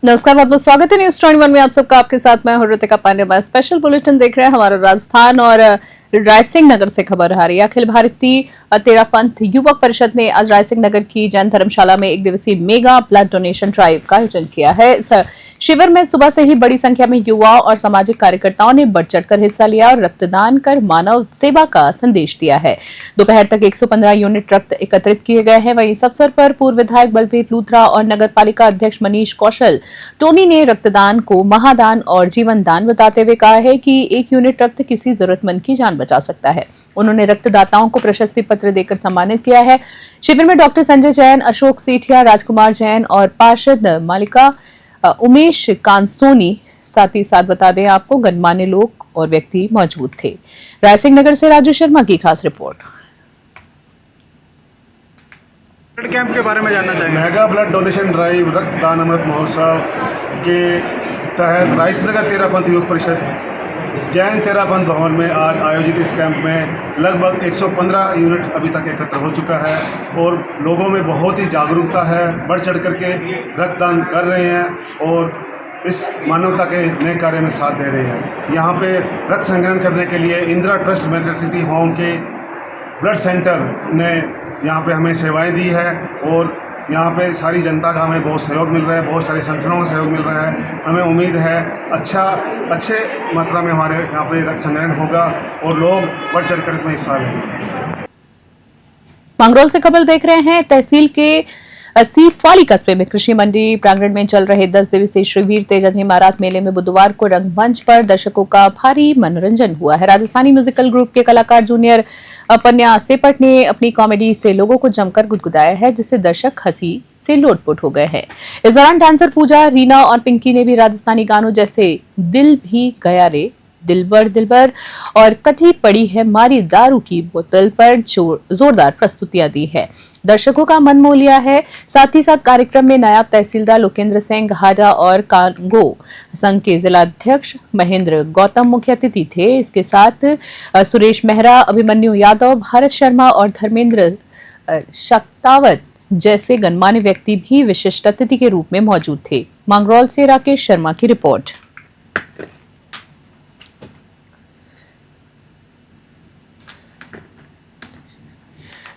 नमस्कार, बहुत बहुत स्वागत है न्यूज 21 में आप सबका। आपके साथ मैं हूं ऋतिका पांडे। स्पेशल बुलेटिन देख रहे हैं। हमारा राजस्थान और रायसिंह नगर से खबर आ रही है। अखिल भारतीय तेरापंथ युवक परिषद ने आज रायसिंह नगर की जैन धर्मशाला में एक दिवसीय मेगा ब्लड डोनेशन ड्राइव का आयोजन किया है। इस शिविर में सुबह से ही बड़ी संख्या में युवा और सामाजिक कार्यकर्ताओं ने बढ़ चढ़कर हिस्सा लिया और रक्तदान कर मानव सेवा का संदेश दिया है। दोपहर तक 115 यूनिट रक्त एकत्रित किए गए हैं। वहीं इस अवसर पर पूर्व विधायक बलबीर लूथरा और नगर पालिका अध्यक्ष मनीष कौशल टोनी ने रक्तदान को महादान और जीवन दान बताते हुए कहा है कि 1 यूनिट रक्त किसी जरूरतमंद की जान बचा सकता है। उन्होंने रक्तदाताओं को प्रशस्ति पत्र देकर सम्मानित किया है। शिविर में डॉक्टर संजय जैन, अशोक सेठिया, राजकुमार जैन और पार्षद मालिका उमेश कांसोनी, साथ ही साथ बता दें आपको गणमान्य लोग और व्यक्ति मौजूद थे। रायसिंह नगर से राजू शर्मा की खास रिपोर्ट। ब्लड कैंप के बारे में जानना चाहेंगे। मेगा ब्लड डोनेशन ड्राइव रक्तदान अमृत महोत्सव के तहत रायसिंह नगर तेरापंथ युवक परिषद जैन तेरापंथ भवन में आज आयोजित इस कैंप में लगभग 115 यूनिट अभी तक एकत्र हो चुका है और लोगों में बहुत ही जागरूकता है। बढ़ चढ़ करके रक्तदान कर रहे हैं और इस मानवता के नए कार्य में साथ दे रहे हैं। यहाँ पे रक्त संग्रहण करने के लिए इंदिरा ट्रस्ट मैटरनिटी होम के ब्लड सेंटर ने यहाँ पे हमें सेवाएं दी है और यहाँ पे सारी जनता का हमें बहुत सहयोग मिल रहा है, बहुत सारे संगठनों का सहयोग मिल रहा है। हमें उम्मीद है अच्छे मात्रा में हमारे यहाँ पे रक्त संग्रहण होगा और लोग बढ़ चढ़ कर इसमें हिस्सा लेंगे। मंगरौल से खबर देख रहे हैं। तहसील के सीसवाली कस्बे में कृषि मंडी प्रांगण में चल रहे 10 दिवसीय श्री वीर तेजाजी महाराज मेले में बुधवार को रंगमंच पर दर्शकों का भारी मनोरंजन हुआ है। राजस्थानी म्यूजिकल ग्रुप के कलाकार जूनियर पन्या सेपट ने अपनी कॉमेडी से लोगों को जमकर गुदगुदाया है, जिससे दर्शक हंसी से लोटपोट हो गए हैं। इस दौरान डांसर पूजा, रीना और पिंकी ने भी राजस्थानी गानों जैसे दिल भी गया रे, दिलबर दिलबर और कटी पड़ी है मारी दारू की बोतल पर जोरदार प्रस्तुतियां दी है। दर्शकों का मन मोह लिया है। साथ ही साथ कार्यक्रम में नायब तहसीलदार लोकेंद्र सिंह हाजा और कांगो संघ के जिलाध्यक्ष महेंद्र गौतम मुख्य अतिथि थे। इसके साथ सुरेश मेहरा, अभिमन्यु यादव, भारत शर्मा और धर्मेंद्र शक्तावत जैसे गणमान्य व्यक्ति भी विशिष्ट अतिथि के रूप में मौजूद थे। मंगरौल से राकेश शर्मा की रिपोर्ट।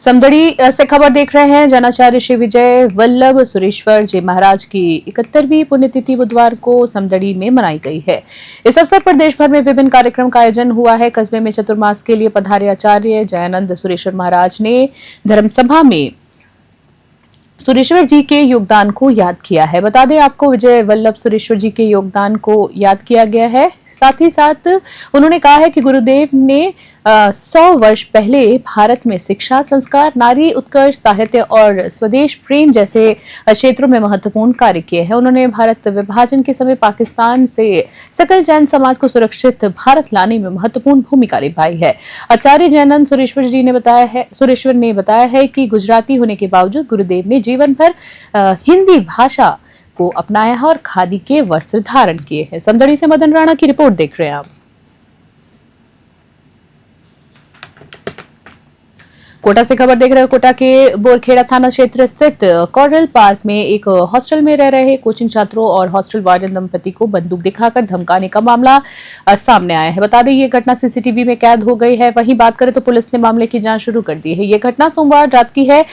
समदड़ी से खबर देख रहे हैं। जनाचार्य श्री विजय वल्लभ सुरेश्वर जी महाराज की 71वीं पुण्यतिथि बुधवार को समदड़ी में मनाई गई है। इस अवसर पर देश भर में विभिन्न कार्यक्रम का आयोजन हुआ है। कस्बे में चतुर्मास के लिए पधारे आचार्य जयानंद सुरेश्वर महाराज ने धर्मसभा में सुरेश्वर जी के योगदान को याद किया है। बता दें आपको विजय वल्लभ सुरेश्वर जी के योगदान को याद किया गया है। साथ ही साथ उन्होंने कहा है कि गुरुदेव ने 100 वर्ष पहले भारत में शिक्षा, संस्कार, नारी उत्कर्ष, साहित्य और स्वदेश प्रेम जैसे क्षेत्रों में महत्वपूर्ण कार्य किए हैं। उन्होंने भारत विभाजन के समय पाकिस्तान से सकल जैन समाज को सुरक्षित भारत लाने में महत्वपूर्ण भूमिका निभाई है। आचार्य जयानंद सुरेश्वर ने बताया है कि गुजराती होने के बावजूद गुरुदेव ने जीवन भर हिंदी भाषा को अपनाया है और खादी के वस्त्र धारण किए हैं। समदड़ी से मदन राणा की रिपोर्ट देख रहे हैं आप। कोटा से खबर देख रहे हैं। कोटा के बोरखेड़ा थाना क्षेत्र स्थित कॉरल पार्क में एक हॉस्टल में रह रहे कोचिंग छात्रों और हॉस्टल वार्डन दंपति को बंदूक दिखाकर धमकाने का मामला सामने आया है। बता दें ये घटना सीसीटीवी में कैद हो गई है। वहीं बात करें तो पुलिस ने मामले की जांच शुरू कर दी है। ये घटना सोमवार रात की है,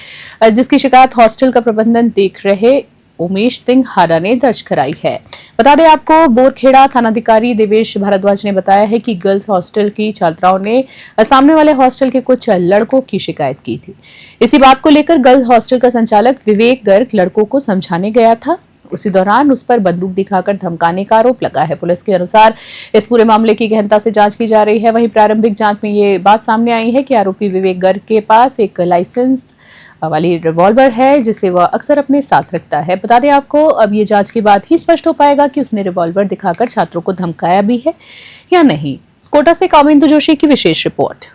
जिसकी शिकायत हॉस्टल का प्रबंधन देख रहे उमेश सिंह हारा ने दर्ज कराई है। बता दें आपको बोरखेड़ा थानाधिकारी देवेश भारद्वाज ने बताया है कि गर्ल्स हॉस्टल की छात्राओं ने सामने वाले हॉस्टल के कुछ लड़कों की शिकायत की थी। इसी बात को लेकर गर्ल्स हॉस्टल का संचालक विवेक गर्ग लड़कों को समझाने गया था। उसी दौरान उस पर बंदूक दिखाकर धमकाने का आरोप लगा है। पुलिस के अनुसार इस पूरे मामले की गहनता से जांच की जा रही है। वहीं प्रारंभिक जांच में ये बात सामने आई है कि आरोपी विवेक गर्ग के पास एक लाइसेंस वाली रिवॉल्वर है, जिसे वह अक्सर अपने साथ रखता है। बता दें आपको अब ये जांच के बाद ही स्पष्ट हो पाएगा कि उसने रिवॉल्वर दिखाकर छात्रों को धमकाया भी है या नहीं। कोटा से कामिंदु जोशी की विशेष रिपोर्ट।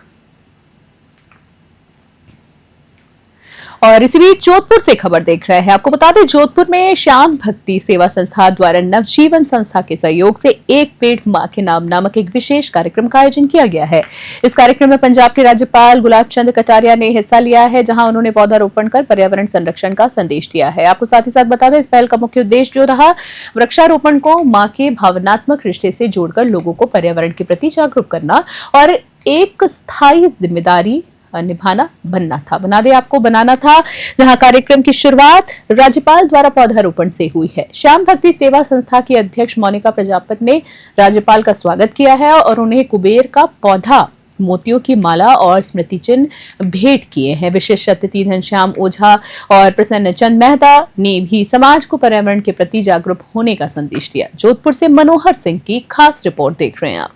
और इसी बीच जोधपुर से खबर देख रहे हैं। आपको बता दें, जोधपुर में श्याम भक्ति सेवा संस्था द्वारा नवजीवन संस्था के सहयोग से एक पेड़ मां के नाम नामक एक विशेष कार्यक्रम का आयोजन किया गया है। इस कार्यक्रम में पंजाब के राज्यपाल गुलाब चंद कटारिया ने हिस्सा लिया है, जहां उन्होंने पौधारोपण कर पर्यावरण संरक्षण का संदेश दिया है। आपको साथ ही साथ बता दें, इस पहल का मुख्य उद्देश्य जो रहा, वृक्षारोपण को मां के भावनात्मक रिश्ते से जोड़कर लोगों को पर्यावरण के प्रति जागरूक करना और एक स्थायी जिम्मेदारी निभाना बनाना था, जहां कार्यक्रम की शुरुआत राज्यपाल द्वारा पौधारोपण से हुई है। श्याम भक्ति सेवा संस्था की अध्यक्ष मोनिका प्रजापति ने राज्यपाल का स्वागत किया है और उन्हें कुबेर का पौधा, मोतियों की माला और स्मृति चिन्ह भेंट किए हैं। विशिष्ट अतिथि घनश्याम ओझा और प्रसन्न चंद मेहता ने भी समाज को पर्यावरण के प्रति जागरूक होने का संदेश दिया। जोधपुर से मनोहर सिंह की खास रिपोर्ट देख रहे हैं आप।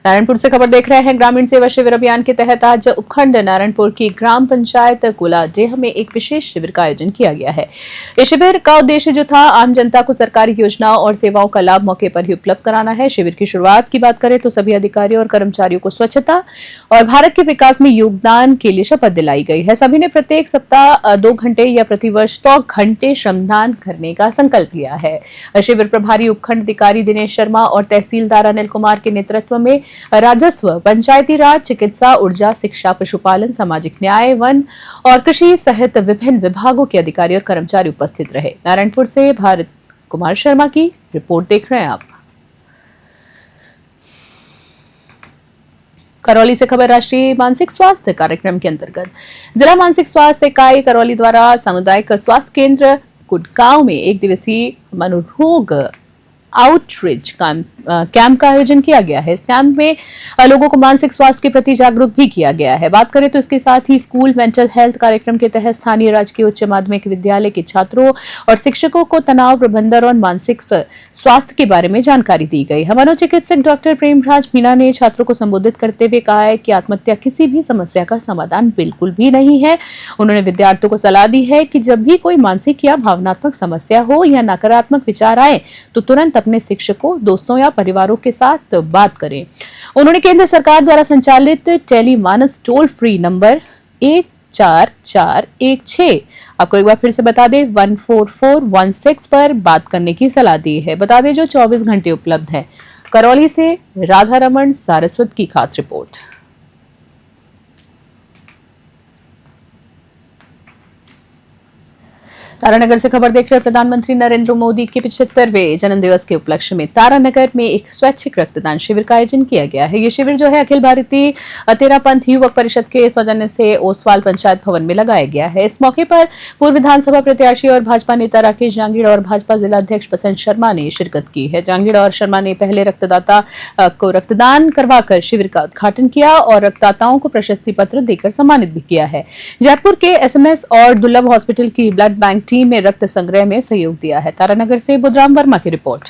नारायणपुर से खबर देख रहे हैं। ग्रामीण सेवा शिविर अभियान के तहत आज उपखंड नारायणपुर की ग्राम पंचायत कुलाडेह में एक विशेष शिविर का आयोजन किया गया है। इस शिविर का उद्देश्य जो था, आम जनता को सरकारी योजनाओं और सेवाओं का लाभ मौके पर ही उपलब्ध कराना है। शिविर की शुरुआत की बात करें तो सभी अधिकारियों और कर्मचारियों को स्वच्छता और भारत के विकास में योगदान के लिए शपथ दिलाई गई है। सभी ने प्रत्येक सप्ताह 2 घंटे या प्रतिवर्ष 100 घंटे श्रमदान करने का संकल्प लिया है। शिविर प्रभारी उपखंड अधिकारी दिनेश शर्मा और तहसीलदार अनिल कुमार के नेतृत्व में राजस्व, पंचायती राज, चिकित्सा, ऊर्जा, शिक्षा, पशुपालन, सामाजिक न्याय, वन और कृषि सहित विभिन्न विभागों के अधिकारी और कर्मचारी उपस्थित रहे। नारायणपुर से भारत कुमार शर्मा की रिपोर्ट देख रहे हैं आप। करौली से खबर राष्ट्रीय मानसिक स्वास्थ्य कार्यक्रम के अंतर्गत जिला मानसिक स्वास्थ्य इकाई करौली द्वारा सामुदायिक स्वास्थ्य केंद्र कुटगांव में एक दिवसीय मनोरोग आउटरीच कैंप का आयोजन किया गया है। इस कैंप में लोगों को मानसिक स्वास्थ्य के प्रति जागरूक भी किया गया है। बात करें तो इसके साथ ही स्कूल मेंटल हेल्थ कार्यक्रम के तहत स्थानीय राजकीय उच्च माध्यमिक विद्यालय के छात्रों और शिक्षकों को तनाव प्रबंधन और मानसिक स्वास्थ्य के बारे में जानकारी दी गई। मनोचिकित्सक डॉक्टर प्रेमराज मीणा ने छात्रों को संबोधित करते हुए कहा है कि आत्महत्या किसी भी समस्या का समाधान बिल्कुल भी नहीं है। उन्होंने विद्यार्थियों को सलाह दी है कि जब भी कोई मानसिक या भावनात्मक समस्या हो या नकारात्मक विचार आए तो तुरंत अपने शिक्षकों, दोस्तों या परिवारों के साथ बात करें। उन्होंने केंद्र सरकार द्वारा संचालित टेलीमानस टोल फ्री नंबर 14416, आपको एक बार फिर से बता दें, 14416 पर बात करने की सलाह दी है। बता दें जो 24 घंटे उपलब्ध है। करौली से राधा रमन सारस्वत की खास रिपोर्ट। तारानगर से खबर देख रहे हैं। प्रधानमंत्री नरेंद्र मोदी के 75वें जन्मदिवस के उपलक्ष्य में तारानगर में एक स्वैच्छिक रक्तदान शिविर का आयोजन किया गया है। ये शिविर जो है अखिल भारतीय तेरा पंथ युवक परिषद के सौजन्य से ओसवाल पंचायत भवन में लगाया गया है। इस मौके पर पूर्व विधानसभा प्रत्याशी और भाजपा नेता राकेश जांगीड़ा और भाजपा जिलाध्यक्ष बसंत शर्मा ने शिरकत की है। जांगीड़ा और शर्मा ने पहले रक्तदाता को रक्तदान करवाकर शिविर का उद्घाटन किया और रक्तदाताओं को प्रशस्ति पत्र देकर सम्मानित भी किया है। जयपुर के SMS और दुर्लभ हॉस्पिटल की ब्लड बैंक टीम ने रक्त संग्रह में सहयोग दिया है। तारानगर से बुधराम वर्मा की रिपोर्ट।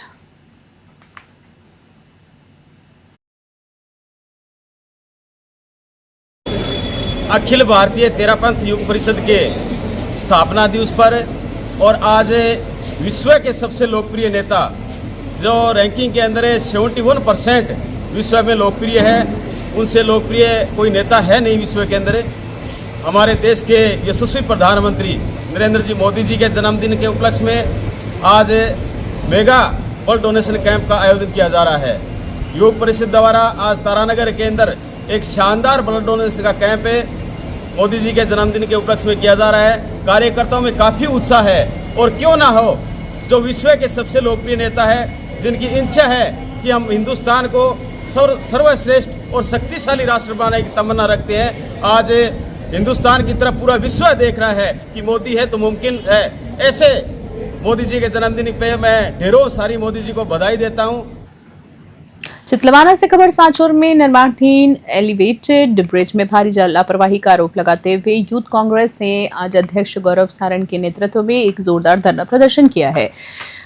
अखिल भारतीय तेरा पंथ युवक परिषद के स्थापना दिवस पर और आज विश्व के सबसे लोकप्रिय नेता जो रैंकिंग के अंदर 71% विश्व में लोकप्रिय है, उनसे लोकप्रिय कोई नेता है नहीं विश्व के अंदर। हमारे देश के यशस्वी प्रधानमंत्री नरेंद्र जी मोदी जी के जन्मदिन के उपलक्ष्य में आज मेगा ब्लड डोनेशन कैंप का आयोजन किया जा रहा है। युवक परिषद द्वारा आज तारानगर के अंदर एक शानदार ब्लड डोनेशन का कैंप मोदी जी के जन्मदिन के उपलक्ष्य में किया जा रहा है। कार्यकर्ताओं में काफ़ी उत्साह है और क्यों ना हो, जो विश्व के सबसे लोकप्रिय नेता है, जिनकी इच्छा है कि हम हिंदुस्तान को सर्वश्रेष्ठ और शक्तिशाली राष्ट्र बनाने की तमन्ना रखते हैं। आज हिंदुस्तान की तरफ पूरा विश्व देख रहा है कि मोदी है तो मुमकिन है। ऐसे मोदी जी के जन्मदिन पे मैं ढेरों सारी मोदी जी को बधाई देता हूं। चितलवाना से खबर सांचौर में निर्माणाधीन एलिवेटेड ब्रिज में भारी लापरवाही का आरोप लगाते हुए यूथ कांग्रेस ने आज अध्यक्ष गौरव सारण के नेतृत्व में एक जोरदार धरना प्रदर्शन किया है।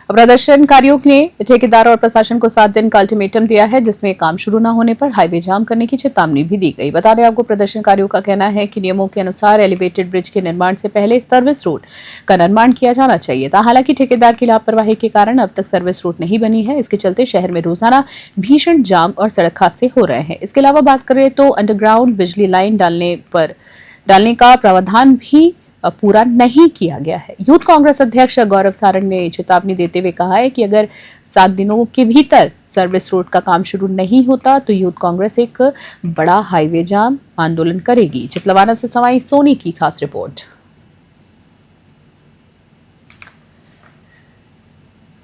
प्रदर्शनकारियों ने ठेकेदार और प्रशासन को 7 दिन का अल्टीमेटम दिया है, जिसमें काम शुरू न होने पर हाईवे जाम करने की चेतावनी भी दी गई। बता दें आपको, प्रदर्शनकारियों का कहना है कि नियमों के अनुसार एलिवेटेड ब्रिज के निर्माण से पहले सर्विस रोड का निर्माण किया जाना चाहिए था। हालांकि ठेकेदार की लापरवाही के कारण अब तक सर्विस रोड नहीं बनी है। इसके चलते शहर में रोजाना भीषण जाम और सड़क हादसे हो रहे हैं। इसके अलावा बात करें तो अंडरग्राउंड बिजली लाइन डालने का प्रावधान भी पूरा नहीं किया गया है। यूथ कांग्रेस अध्यक्ष गौरव सारंग ने चेतावनी देते हुए कहा है कि अगर 7 दिनों के भीतर सर्विस रोड का काम शुरू नहीं होता तो यूथ कांग्रेस एक बड़ा हाईवे जाम आंदोलन करेगी। चितलवाना से सवाई सोनी की खास रिपोर्ट।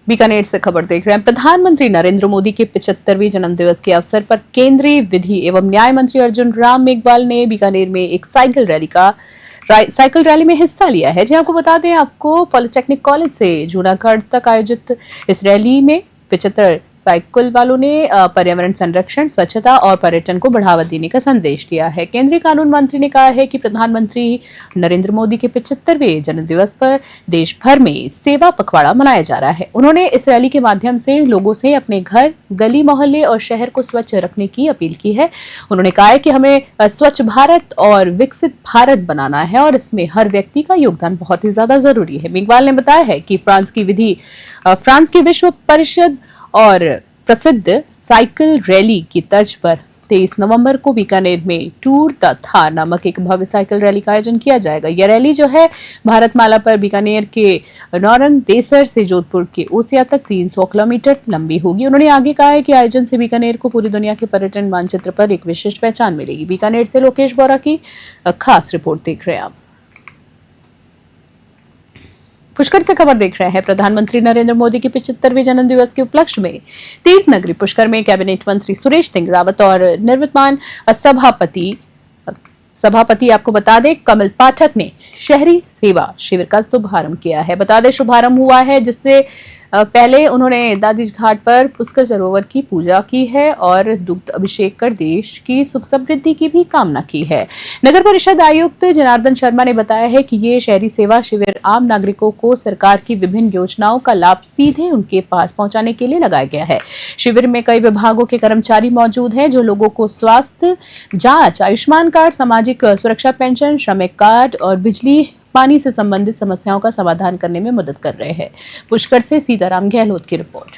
बीकानेर से खबर देख रहे हैं। प्रधानमंत्री नरेंद्र मोदी के 75वें जन्मदिवस के अवसर पर केंद्रीय विधि एवं न्याय मंत्री अर्जुन राम मेघवाल ने बीकानेर में एक साइकिल रैली में हिस्सा लिया है। जी आपको बता दें, आपको पॉलिटेक्निक कॉलेज से जूनागढ़ तक आयोजित इस रैली में 75 साइकिल वालों ने पर्यावरण संरक्षण, स्वच्छता और पर्यटन को बढ़ावा देने का संदेश दिया है। केंद्रीय कानून मंत्री ने कहा है कि प्रधानमंत्री नरेंद्र मोदी के 75वें जन्मदिवस पर देश भर में सेवा पखवाड़ा मनाया जा रहा है। उन्होंने इस रैली के माध्यम से लोगों से अपने घर, गली मोहल्ले और शहर को स्वच्छ रखने की अपील की है। उन्होंने कहा है कि हमें स्वच्छ भारत और विकसित भारत बनाना है और इसमें हर व्यक्ति का योगदान बहुत ही ज्यादा जरूरी है। मेघवाल ने बताया है कि फ्रांस की विश्व परिषद और प्रसिद्ध साइकिल रैली की तर्ज पर 23 नवंबर को बीकानेर में टूर द थार नामक एक भव्य साइकिल रैली का आयोजन किया जाएगा। यह रैली जो है भारतमाला पर बीकानेर के नौरंग देसर से जोधपुर के ओसिया तक 300 किलोमीटर लंबी होगी। उन्होंने आगे कहा है कि आयोजन से बीकानेर को पूरी दुनिया के पर्यटन मानचित्र पर एक विशिष्ट पहचान मिलेगी। बीकानेर से लोकेश बोरा की खास रिपोर्ट देख रहे हैं आप। पुष्कर से खबर देख रहे हैं। प्रधानमंत्री नरेंद्र मोदी के 75वें जन्मदिवस के उपलक्ष्य में तीर्थ नगरी पुष्कर में कैबिनेट मंत्री सुरेश रावत और निवर्तमान सभापति आपको बता दें कमल पाठक ने शहरी सेवा शिविर का शुभारंभ किया है। बता दें शुभारंभ हुआ है, जिससे पहले उन्होंने दादीज घाट पर पुष्कर सरोवर की पूजा की है और दुग्ध अभिषेक कर देश की सुख समृद्धि की भी कामना की है। नगर परिषद आयुक्त जनार्दन शर्मा ने बताया है कि ये शहरी सेवा शिविर आम नागरिकों को सरकार की विभिन्न योजनाओं का लाभ सीधे उनके पास पहुंचाने के लिए लगाया गया है। शिविर में कई विभागों के कर्मचारी मौजूद हैं जो लोगों को स्वास्थ्य जांच, आयुष्मान कार्ड, सामाजिक सुरक्षा पेंशन, श्रमिक कार्ड और बिजली पानी से संबंधित समस्याओं का समाधान करने में मदद कर रहे हैं। पुष्कर से सीताराम गहलोत की रिपोर्ट।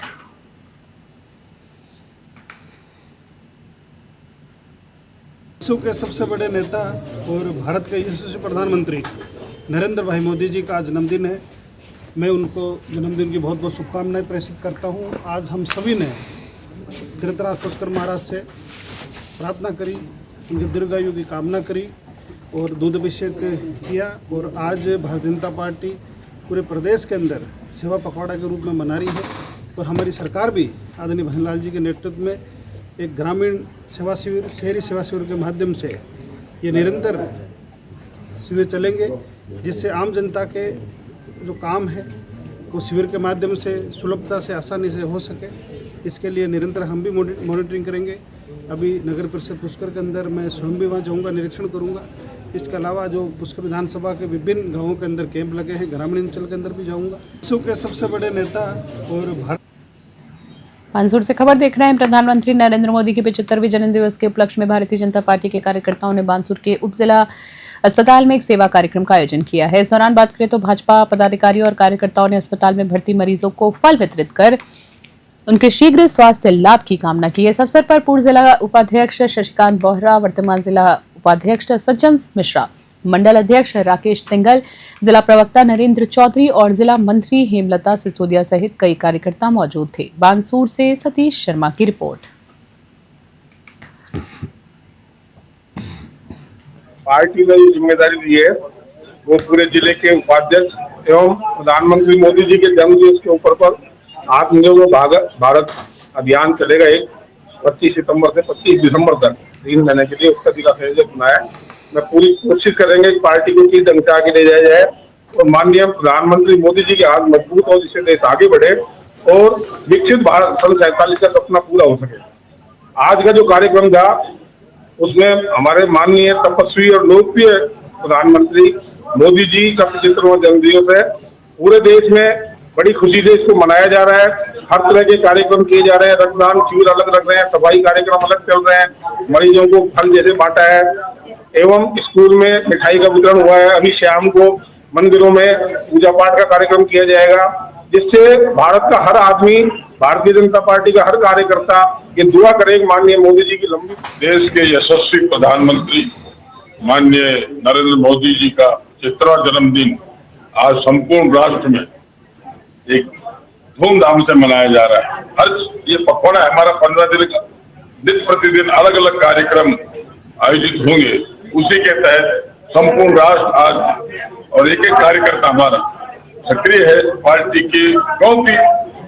विश्व के सबसे बड़े नेता और भारत के यशस्वी प्रधानमंत्री नरेंद्र भाई मोदी जी का आज जन्मदिन है। मैं उनको जन्मदिन की बहुत बहुत शुभकामनाएं प्रेषित करता हूं। आज हम सभी ने धृतराज पुष्कर महाराज से प्रार्थना करी, उनकी दीर्घायु की कामना करी और दूध अभिषेक किया। और आज भारतीय जनता पार्टी पूरे प्रदेश के अंदर सेवा पखवाड़ा के रूप में मना रही है और हमारी सरकार भी आदरणीय भजनलाल जी के नेतृत्व में एक ग्रामीण सेवा शिविर, शहरी सेवा शिविर के माध्यम से ये निरंतर शिविर चलेंगे, जिससे आम जनता के जो काम है वो शिविर के माध्यम से सुलभता से, आसानी से हो सके। इसके लिए निरंतर हम भी मॉनिटरिंग करेंगे। अभी नगर परिषद पुष्कर के अंदर मैं स्वयं भी वहाँ जाऊँगा, निरीक्षण करूँगा। इसके अलावा जो पुष्कर विधानसभा के विभिन्न गाँवों के अंदर कैंप लगे हैं, ग्रामीण अंचल के अंदर भी जाऊँगा। विश्व के सबसे बड़े नेता और भारत बानसूर से खबर देख रहे हैं। प्रधानमंत्री नरेंद्र मोदी के 75वें जन्मदिवस के उपलक्ष्य में भारतीय जनता पार्टी के कार्यकर्ताओं ने बानसूर के उप जिला अस्पताल में एक सेवा कार्यक्रम का आयोजन किया है। इस दौरान बात करें तो भाजपा पदाधिकारियों और कार्यकर्ताओं ने अस्पताल में भर्ती मरीजों को फल वितरित कर उनके शीघ्र स्वास्थ्य लाभ की कामना की। इस अवसर पर पूर्व जिला उपाध्यक्ष शशिकांत बोहरा, वर्तमान जिला उपाध्यक्ष सज्जन मिश्रा, मंडल अध्यक्ष राकेश तिंगल, जिला प्रवक्ता नरेंद्र चौधरी और जिला मंत्री हेमलता सिसोदिया सहित कई कार्यकर्ता मौजूद थे। बानसूर से सतीश शर्मा की रिपोर्ट। पार्टी ने जो जिम्मेदारी दी है वो पूरे जिले के उपाध्यक्ष एवं प्रधानमंत्री मोदी जी के जन्मदिवस के ऊपर पर आत्मनिर्भर भारत अभियान चलेगा। 25 सितंबर से 25 दिसंबर तक 3 महीने के लिए उसका दिखा बनाया। मैं पूरी कोशिश करेंगे कि पार्टी को किस ढंग से आगे ले जाया जाए और माननीय प्रधानमंत्री मोदी जी के हाथ मजबूत हो, जिससे देश आगे बढ़े और विकसित भारत सन 47 का सपना पूरा हो सके। आज का जो कार्यक्रम था उसमें हमारे माननीय तपस्वी और लोकप्रिय प्रधानमंत्री मोदी जी का 75वां जन्मदिवस है। पूरे देश में बड़ी खुशी से इसको मनाया जा रहा है। हर तरह के कार्यक्रम किए जा रहे हैं, रक्तदान शिविर अलग रख रहे हैं, सफाई कार्यक्रम अलग चल रहे हैं, मरीजों को फल जैसे बांटा है, एवं स्कूल में मिठाई का वितरण हुआ है। अभी शाम को मंदिरों में पूजा पाठ का कार्यक्रम किया जाएगा, जिससे भारत का हर आदमी, भारतीय जनता पार्टी का हर कार्यकर्ता ये दुआ करे माननीय मोदी जी की लंबी। देश के यशस्वी प्रधानमंत्री माननीय नरेंद्र मोदी जी का 70वां जन्मदिन आज संपूर्ण राष्ट्र में एक धूमधाम से मनाया जा रहा है। हर ये पखवाड़ा हमारा 15 दिन का नित्य प्रतिदिन अलग अलग कार्यक्रम आयोजित होंगे। उसी के तहत संपूर्ण राष्ट्र आज और एक एक कार्यकर्ता हमारा सक्रिय है पार्टी की, क्योंकि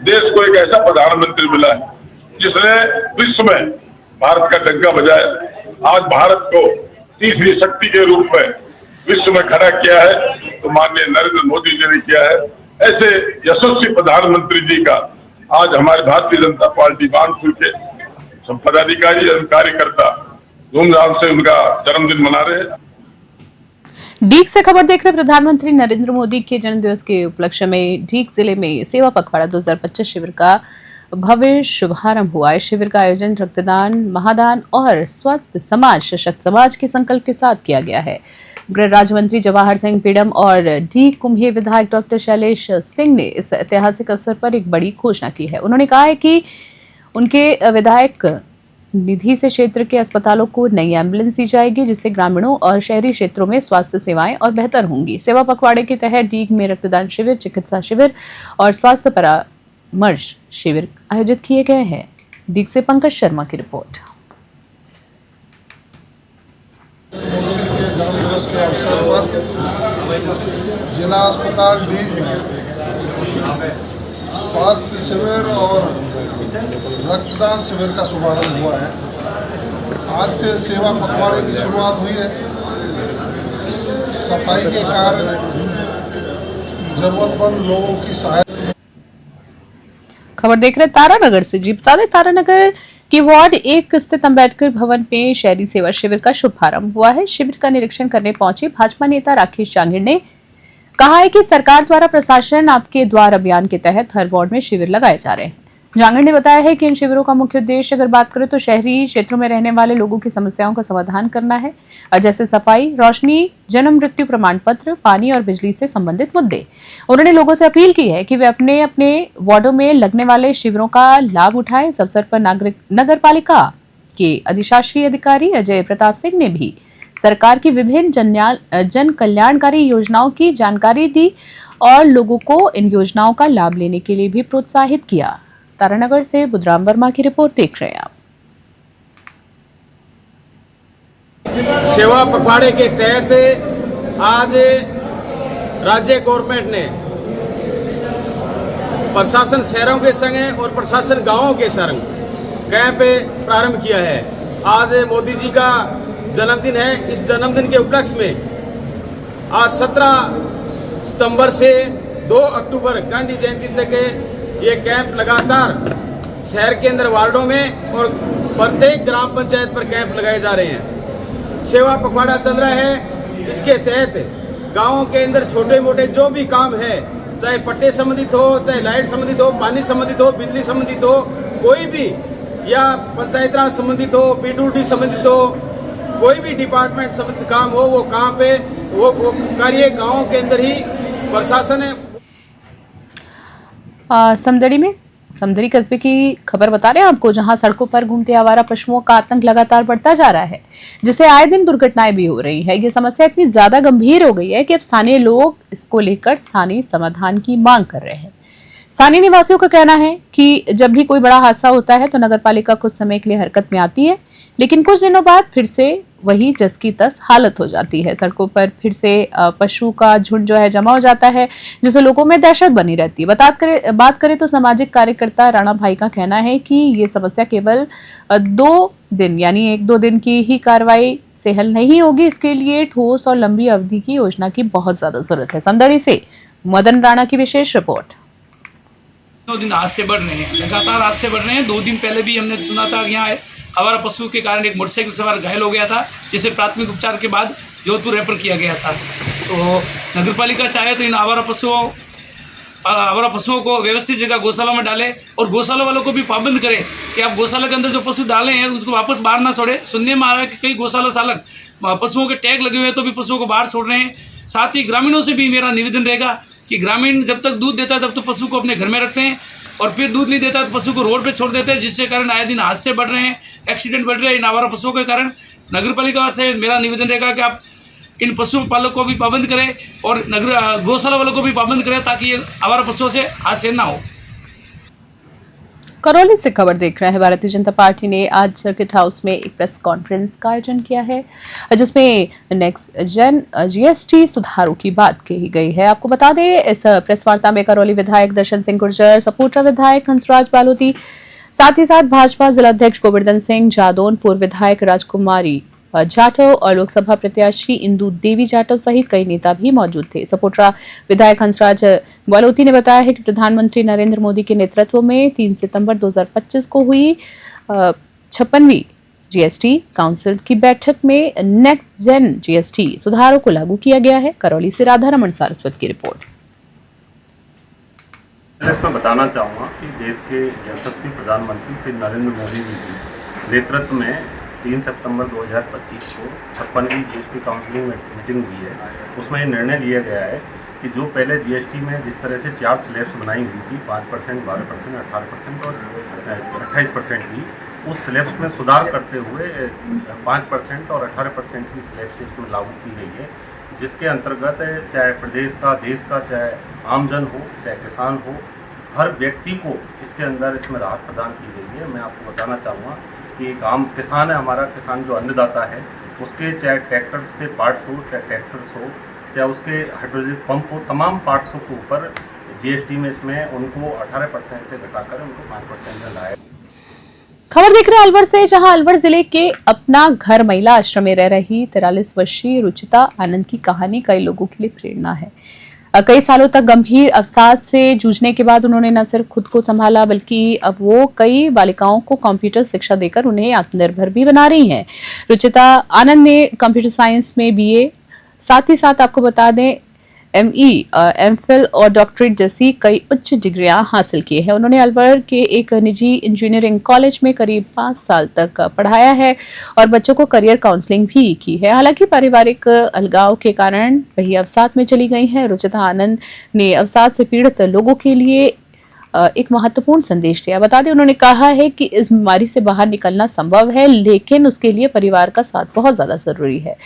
देश को एक ऐसा प्रधानमंत्री मिला है जिसने विश्व में भारत का डंका बजाया। आज भारत को तीसरी शक्ति के रूप में विश्व में खड़ा किया है तो माननीय नरेंद्र मोदी जी ने किया है। ऐसे यशस्वी प्रधानमंत्री जी का आज हमारे भारतीय जनता पार्टी कानपुर के सब पदाधिकारी और कार्यकर्ता धूमधाम से उनका जन्मदिन मना रहे हैं। डीग से खबर देख रहे प्रधानमंत्री नरेंद्र मोदी के जन्मदिवस के उपलक्ष्य में डीग जिले में सेवा पखवाड़ा 2025 शिविर का भव्य शुभारंभ हुआ। इस शिविर का आयोजन रक्तदान, महादान और स्वस्थ समाज सशक्त समाज के संकल्प के साथ किया गया है। गृह राज्य मंत्री जवाहर सिंह पीडम और डीग कुम्हे विधायक डॉक्टर शैलेश सिंह ने इस ऐतिहासिक अवसर पर एक बड़ी घोषणा की है। उन्होंने कहा है कि उनके विधायक निधि से क्षेत्र के अस्पतालों को नई एम्बुलेंस दी जाएगी, जिससे ग्रामीणों और शहरी क्षेत्रों में स्वास्थ्य सेवाएं और बेहतर होंगी। सेवा पखवाड़े के तहत डीग में रक्तदान शिविर, चिकित्सा शिविर और स्वास्थ्य परामर्श शिविर आयोजित किए गए हैं। डीग से पंकज शर्मा की रिपोर्ट। मोदी जी के जन्मदिवस के अवसर पर जिला अस्पताल डीग में स्वास्थ्य शिविर और रक्तदान शिविर का शुभारंभ हुआ है। आज से सेवा पखवाड़े की शुरुआत हुई है। सफाई के कार्य, जरूरतमंद लोगों की सहायता। खबर देख रहे तारानगर से। जी बता दें, तारानगर की वार्ड 1 स्थित अम्बेडकर भवन में शहरी सेवा शिविर का शुभारंभ हुआ है। शिविर का निरीक्षण करने पहुंचे भाजपा नेता राकेश जांगिड़ ने कहा है कि सरकार द्वारा प्रशासन आपके द्वार अभियान के तहत हर वार्ड में शिविर लगाए जा रहे हैं। जांगिड़ ने बताया है कि इन शिविरों का मुख्य उद्देश्य अगर बात करें तो शहरी क्षेत्रों में रहने वाले लोगों की समस्याओं का समाधान करना है, जैसे सफाई, रोशनी, जन्म मृत्यु प्रमाण पत्र, पानी और बिजली से संबंधित मुद्दे। उन्होंने लोगों से अपील की है कि वे अपने अपने वार्डों में लगने वाले शिविरों का लाभ उठाएं। इस अवसर पर नगर पालिका के अधिशासी अधिकारी अजय प्रताप सिंह ने भी सरकार की विभिन्न जन कल्याणकारी योजनाओं की जानकारी दी और लोगों को इन योजनाओं का लाभ लेने के लिए भी प्रोत्साहित किया। तारानगर से बुधराम वर्मा की रिपोर्ट देख रहे हैं आप। सेवा पखवाड़े के तहत आज राज्य गवर्नमेंट ने प्रशासन शहरों के संग और प्रशासन गांवों के संग कैंप प्रारंभ किया है। आज मोदी जी का जन्मदिन है। इस जन्मदिन के उपलक्ष्य में आज 17 सितंबर से 2 अक्टूबर गांधी जयंती तक ये कैंप लगातार शहर के अंदर वार्डों में और प्रत्येक ग्राम पंचायत पर कैंप लगाए जा रहे हैं। सेवा पखवाड़ा चल रहा है। इसके तहत गांवों के अंदर छोटे मोटे जो भी काम है, चाहे पट्टे संबंधित हो, चाहे लाइट संबंधित हो, पानी संबंधित हो, बिजली संबंधित हो, कोई भी या पंचायत राज संबंधित हो, पीडब्ल्यूडी संबंधित हो, कोई भी डिपार्टमेंट संबंधित काम हो, वो काम पे वो कार्य गाँव के अंदर ही प्रशासन है। समदड़ी कस्बे की खबर बता रहे हैं आपको, जहां सड़कों पर घूमते आवारा पशुओं का आतंक लगातार बढ़ता जा रहा है, जिससे आए दिन दुर्घटनाएं भी हो रही है। ये समस्या इतनी ज्यादा गंभीर हो गई है कि अब स्थानीय लोग इसको लेकर स्थानीय समाधान की मांग कर रहे हैं। स्थानीय निवासियों का कहना है कि जब भी कोई बड़ा हादसा होता है तो नगरपालिका कुछ समय के लिए हरकत में आती है, लेकिन कुछ दिनों बाद फिर से वही जस की तस हालत हो जाती है। सड़कों पर फिर से पशु का झुंड जो है जमा हो जाता है, जिससे लोगों में दहशत बनी रहती है। बात करें तो सामाजिक कार्यकर्ता राणा भाई का कहना है कि ये समस्या केवल 2 दिन यानी 1-2 दिन की ही कार्रवाई से हल नहीं होगी। इसके लिए ठोस और लंबी अवधि की योजना की बहुत ज्यादा जरूरत है। समदड़ी से मदन राणा की विशेष रिपोर्ट। 2 दिन आज से बढ़ रहे हैं, लगातार आज से बढ़ रहे हैं। 2 दिन पहले भी हमने सुना था यहाँ आवारा पशु के कारण एक मोटरसाइकिल सवार घायल हो गया था, जिसे प्राथमिक उपचार के बाद जोधपुर रेफर किया गया था। तो नगरपालिका चाहे तो इन आवारा पशुओं आवारा पशुओं को व्यवस्थित जगह गौशाला में डालें और गौशाला वालों को भी पाबंद करें कि आप गौशाला के अंदर जो पशु डाले हैं उसको वापस बाहर ना छोड़े। सुनने में आ रहा है कि कई गौशाला चालक पशुओं के टैग लगे हुए हैं तो भी पशुओं को बाहर छोड़ रहे हैं। साथ ही ग्रामीणों से भी मेरा निवेदन रहेगा कि ग्रामीण जब तक दूध देता है तब तो पशु को अपने घर में रखते हैं और फिर दूध नहीं देता तो पशु को रोड पे छोड़ देते हैं, जिससे कारण आए दिन हादसे बढ़ रहे हैं, एक्सीडेंट बढ़ रहे हैं इन आवारा पशुओं के कारण। नगरपालिका से मेरा निवेदन रहेगा कि आप इन पशुपालकों को भी पाबंद करें और गौशाला वालों को भी पाबंद करें ताकि ये आवारा पशुओं से हादसे ना हो। करौली से खबर देख रहे हैं। भारतीय जनता पार्टी ने आज सर्किट हाउस में एक प्रेस कॉन्फ्रेंस का आयोजन किया है जिसमें नेक्स्ट जेन जीएसटी सुधारों की बात कही गई है। आपको बता दें, इस प्रेस वार्ता में करौली विधायक दर्शन सिंह गुर्जर, सपोटा विधायक हंसराज बालोती, साथ ही साथ भाजपा जिलाध्यक्ष गोवर्धन सिंह जादौन, पूर्व विधायक राजकुमारी जाटव और लोकसभा प्रत्याशी इंदु देवी जाटव सहित कई नेता भी मौजूद थे। सपोटरा विधायक हंसराज बालोती ने बताया है कि प्रधानमंत्री नरेंद्र मोदी के नेतृत्व में 3 सितंबर 2025 को हुई 56वीं जीएसटी काउंसिल की बैठक में नेक्स्ट जेन जीएसटी सुधारों को लागू किया गया है। करौली से राधा रमन सारस्वत की रिपोर्ट। इसमें बताना चाहूँगा कि देश के यशस्वी प्रधानमंत्री श्री नरेंद्र मोदी जी के नेतृत्व में 3 सितंबर 2025 को 56वीं जीएसटी काउंसिलिंग मीटिंग हुई है। उसमें ये निर्णय लिया गया है कि जो पहले जीएसटी में जिस तरह से 4 स्लैब्स बनाई हुई थी 5%, 12%, 18% और 28% की, उस स्लैब्स में सुधार करते हुए 5% और 18% की स्लैब्स इसमें लागू की गई है, जिसके अंतर्गत चाहे प्रदेश का, देश का, चाहे आमजन हो, चाहे किसान हो, हर व्यक्ति को इसके अंदर इसमें राहत प्रदान की गई है। मैं आपको बताना चाहूँगा कि एक आम किसान है, हमारा किसान जो अन्नदाता है, उसके चाहे ट्रैक्टर्स के पार्ट्स हो, चाहे ट्रैक्टर्स हो, चाहे उसके हाइड्रोलिक पंप हो, तमाम पार्ट्सों के ऊपर जीएसटी में इसमें उनको 18% से घटाकर उनको 5% में लाया। खबर देख रहे हैं अलवर से, जहां अलवर जिले के अपना घर महिला आश्रम में रह रही 43 वर्षीय रुचिता आनंद की कहानी कई लोगों के लिए प्रेरणा है। कई सालों तक गंभीर अवसाद से जूझने के बाद उन्होंने न सिर्फ खुद को संभाला बल्कि अब वो कई बालिकाओं को कंप्यूटर शिक्षा देकर उन्हें आत्मनिर्भर भी बना रही हैं। रुचिता आनंद ने कंप्यूटर साइंस में बीए, साथ ही साथ आपको बता दें एमई, एमफिल और डॉक्टरेट जैसी कई उच्च डिग्रियां हासिल की है। उन्होंने अलवर के एक निजी इंजीनियरिंग कॉलेज में करीब 5 साल तक पढ़ाया है और बच्चों को करियर काउंसलिंग भी की है। हालांकि पारिवारिक अलगाव के कारण वही अवसाद में चली गई हैं। रुचिता आनंद ने अवसाद से पीड़ित लोगों के लिए एक महत्वपूर्ण संदेश दिया। बता दें, उन्होंने कहा है कि इस बीमारी से बाहर निकलना संभव है, लेकिन उसके लिए परिवार का साथ बहुत ज्यादा जरूरी है।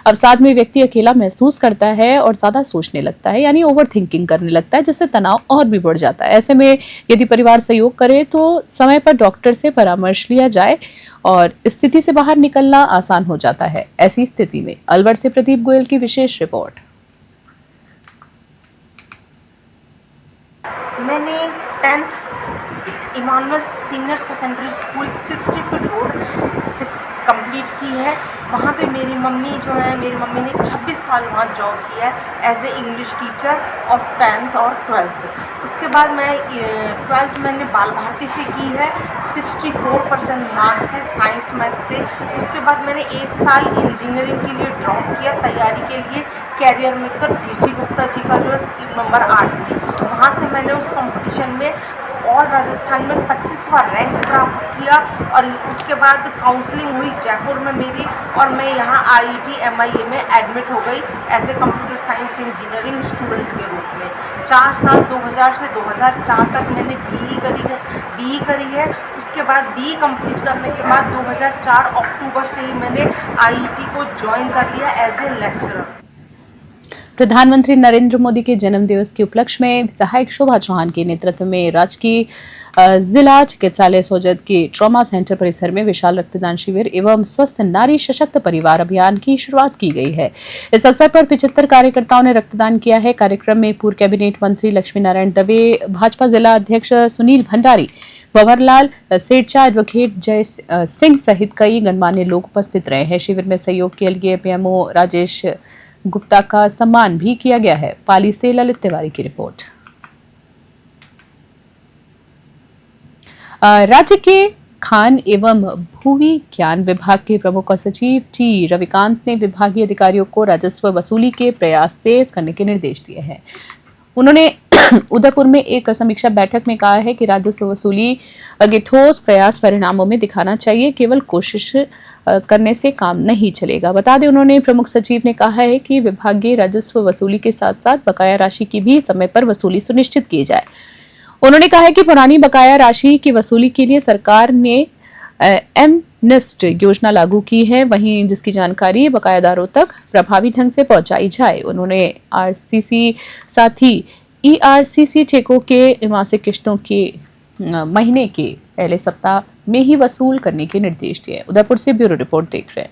अवसाद में व्यक्ति अकेला महसूस करता है और ज्यादा सोचने लगता है, यानी ओवर थिंकिंग करने लगता है, जिससे तनाव और भी बढ़ जाता है। ऐसे में यदि परिवार सहयोग करे तो समय पर डॉक्टर से परामर्श लिया जाए और स्थिति से बाहर निकलना आसान हो जाता है। ऐसी स्थिति में अलवर से प्रदीप गोयल की विशेष रिपोर्ट। मैंने 10th Emmanuel senior secondary school 60 feet road से कंप्लीट की है। वहाँ पे मेरी मम्मी ने 26 साल वहाँ जॉब किया है as a English teacher of 10th और 12th। उसके बाद मैं 12th मैंने बाल भारती से की है 64% मार्क्स से, साइंस मैथ से। उसके बाद मैंने 1 साल इंजीनियरिंग के लिए ड्रॉप किया तैयारी के लिए career maker DC Gupta ji का जो है स्कीम नंबर 8 में। वहाँ से मैंने उस कंपटीशन में और राजस्थान में 25वां रैंक प्राप्त किया और उसके बाद काउंसलिंग हुई जयपुर में मेरी और मैं यहाँ IIT MIA में एडमिट हो गई as a computer science engineering student के रूप में। 4 साल 2000 से 2004 तक मैंने BE करी है। उसके बाद BE कंप्लीट करने के बाद 2004 अक्टूबर से ही मैंने IIT को ज्वाइन कर लिया एज ए लेक्चरर। प्रधानमंत्री नरेंद्र मोदी के जन्म दिवस के उपलक्ष्य में विधायक शोभा चौहान के नेतृत्व में राजकीय जिला चिकित्सालय सोजत के ट्रॉमा सेंटर परिसर में विशाल रक्तदान शिविर एवं स्वस्थ नारी सशक्त परिवार अभियान की शुरुआत की गई है। इस अवसर पर 75 कार्यकर्ताओं ने रक्तदान किया है। कार्यक्रम में पूर्व कैबिनेट मंत्री लक्ष्मी नारायण दवे, भाजपा जिला अध्यक्ष सुनील भंडारी, भंवरलाल सेठचा, एडवोकेट जय सिंह सहित कई गणमान्य लोग उपस्थित रहे हैं। शिविर में सहयोग के लिए PMO राजेश गुप्ता का सम्मान भी किया गया है। पाली से ललित तिवारी की रिपोर्ट। राज्य के खान एवं भूविज्ञान विभाग के प्रमुख सचिव T रविकांत ने विभागीय अधिकारियों को राजस्व वसूली के प्रयास तेज करने के निर्देश दिए हैं। उन्होंने उदयपुर में एक समीक्षा बैठक में कहा है कि राजस्व वसूली के ठोस प्रयास परिणामों में दिखाना चाहिए, केवल कोशिश करने से काम नहीं चलेगा। बता दें, उन्होंने प्रमुख सचिव ने कहा है कि विभागीय राजस्व वसूली के साथ साथ बकाया राशि की भी समय पर वसूली सुनिश्चित की जाए। उन्होंने कहा है कि पुरानी बकाया राशि की वसूली के लिए सरकार ने एमनेस्ट योजना लागू की है, वहीं जिसकी जानकारी बकायादारों तक प्रभावी ढंग से पहुंचाई जाए। उन्होंने आरसीसी साथ ही ईआरसीसी ठेकों के मासिक किश्तों के महीने के पहले सप्ताह में ही वसूल करने के निर्देश दिए। उदयपुर से ब्यूरो रिपोर्ट देख रहे हैं।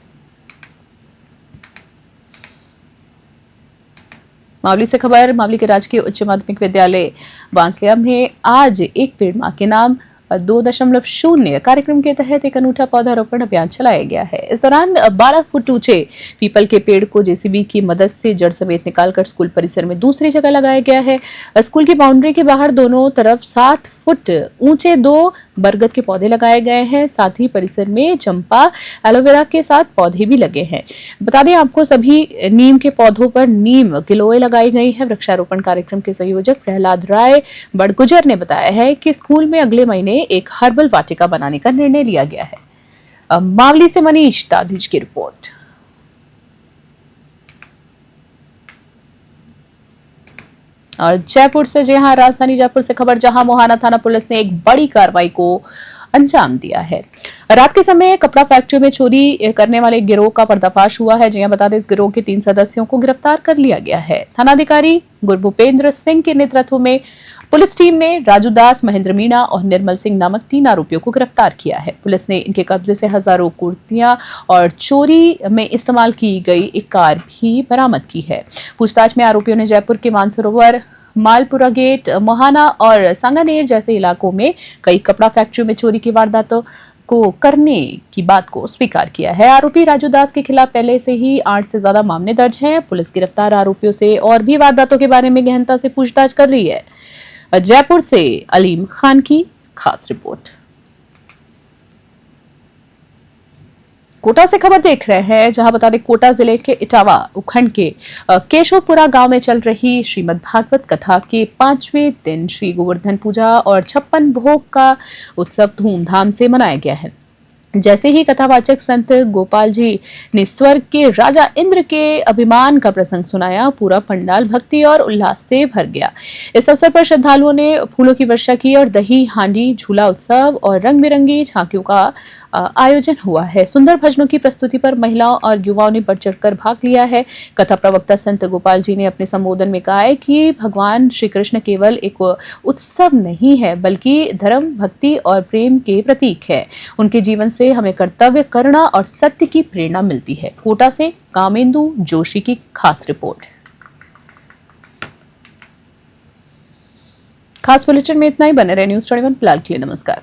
मावली से खबर। मावली के राजकीय उच्च माध्यमिक विद्यालय बांसलिया में आज एक पेड़ मां के नाम 2.0 कार्यक्रम के तहत एक अनूठा पौधारोपण अभियान चलाया गया है। इस दौरान 12 फुट ऊंचे पीपल के पेड़ को जेसीबी की मदद से जड़ समेत निकालकर स्कूल परिसर में दूसरी जगह लगाया गया है। स्कूल की बाउंड्री के बाहर दोनों तरफ 7 फुट ऊंचे 2 बरगद के पौधे लगाए गए हैं। साथ ही परिसर में चंपा, एलोवेरा के साथ पौधे भी लगे हैं। बता दें आपको, सभी नीम के पौधों पर नीम गिलोय लगाई गई है। वृक्षारोपण कार्यक्रम के संयोजक प्रहलाद राय बड़गुजर ने बताया है कि स्कूल में अगले महीने एक हर्बल वाटिका बनाने का निर्णय लिया गया है। मावली से मनीष दाधिज की रिपोर्ट। और जयपुर से, जी हां, राजधानी जयपुर से खबर, जहां मोहाना थाना पुलिस ने एक बड़ी कार्रवाई को अंजाम दिया है। रात के समय कपड़ा फैक्ट्री में चोरी करने वाले गिरोह का पर्दाफाश हुआ है। जी हां, बता दें, इस गिरोह के 3 सदस्यों को गिरफ्तार कर लिया गया है। थानाधिकारी गुरभूपेंद्र सिंह के नेतृत्व में पुलिस टीम ने राजू दास, महेंद्र मीणा और निर्मल सिंह नामक 3 आरोपियों को गिरफ्तार किया है। पुलिस ने इनके कब्जे से हजारों कुर्तियां और चोरी में इस्तेमाल की गई एक कार भी बरामद की है। पूछताछ में आरोपियों ने जयपुर के मानसरोवर, मालपुरा गेट, मोहाना और सांगानेर जैसे इलाकों में कई कपड़ा फैक्ट्रियों में चोरी की वारदातों को करने की बात को स्वीकार किया है। आरोपी राजू दास के खिलाफ पहले से ही 8 से ज्यादा मामले दर्ज हैं। पुलिस गिरफ्तार आरोपियों से और भी वारदातों के बारे में गहनता से पूछताछ कर रही है। जयपुर से अलीम खान की खास रिपोर्ट। कोटा से खबर देख रहे हैं, जहां बता दें, कोटा जिले के इटावा उपखंड के केशवपुरा गांव में चल रही श्रीमद् भागवत कथा के 5वें दिन श्री गोवर्धन पूजा और 56 भोग का उत्सव धूमधाम से मनाया गया है। जैसे ही कथावाचक संत गोपाल जी ने स्वर्ग के राजा इंद्र के अभिमान का प्रसंग सुनाया, पूरा पंडाल भक्ति और उल्लास से भर गया। इस अवसर पर श्रद्धालुओं ने फूलों की वर्षा की और दही हांडी, झूला उत्सव और रंग बिरंगी झांकियों का आयोजन हुआ है। सुंदर भजनों की प्रस्तुति पर महिलाओं और युवाओं ने बढ़ चढ़कर भाग लिया है। कथा प्रवक्ता संत गोपाल जी ने अपने संबोधन में कहा है कि भगवान श्री कृष्ण केवल एक उत्सव नहीं है, बल्कि धर्म, भक्ति और प्रेम के प्रतीक है। उनके जीवन से हमें कर्तव्य करना और सत्य की प्रेरणा मिलती है। कोटा से कामेंदु जोशी की खास रिपोर्ट। खास बुलेटिन में इतना ही। बने रहे न्यूज़ 21 फिलहाल के लिए नमस्कार।